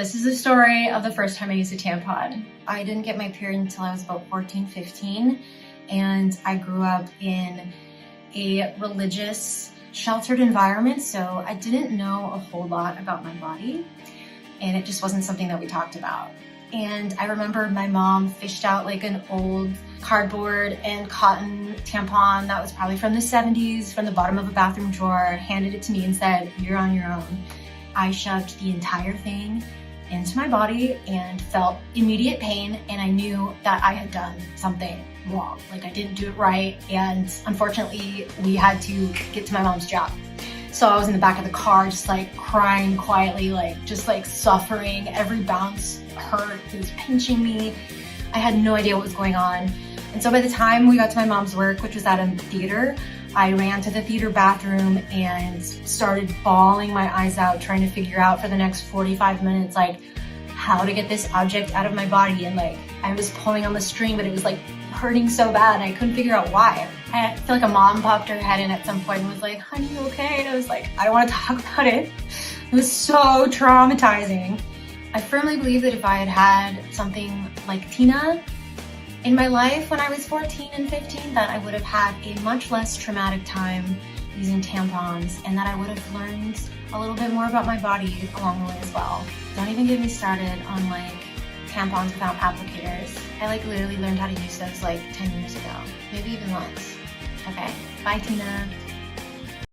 This is the story of the first time I used a tampon. I didn't get my period until I was about 14, 15, and I grew up in a religious, sheltered environment, so I didn't know a whole lot about my body, and it just wasn't something that we talked about. And I remember my mom fished out like an old cardboard and cotton tampon that was probably from the 70s, from the bottom of a bathroom drawer, handed it to me and said, "You're on your own." I shoved the entire thing into my body and felt immediate pain, and I knew that I had done something wrong. Like I didn't do it right, and unfortunately we had to get to my mom's job. So I was in the back of the car just like crying quietly, just suffering. Every bounce hurt, it was pinching me. I had no idea what was going on. And so by the time we got to my mom's work, which was at a theater, I ran to the theater bathroom and started bawling my eyes out, trying to figure out for the next 45 minutes, how to get this object out of my body. And I was pulling on the string, but it was hurting so bad and I couldn't figure out why. I feel like a mom popped her head in at some point and was like, "Honey, you okay?" And I was like, "I don't want to talk about it." It was so traumatizing. I firmly believe that if I had had something like Tina in my life when I was 14 and 15, that I would have had a much less traumatic time using tampons, and that I would have learned a little bit more about my body along the way as well. Don't even get me started on tampons without applicators. I literally learned how to use those 10 years ago, maybe even less. Okay, bye Tina.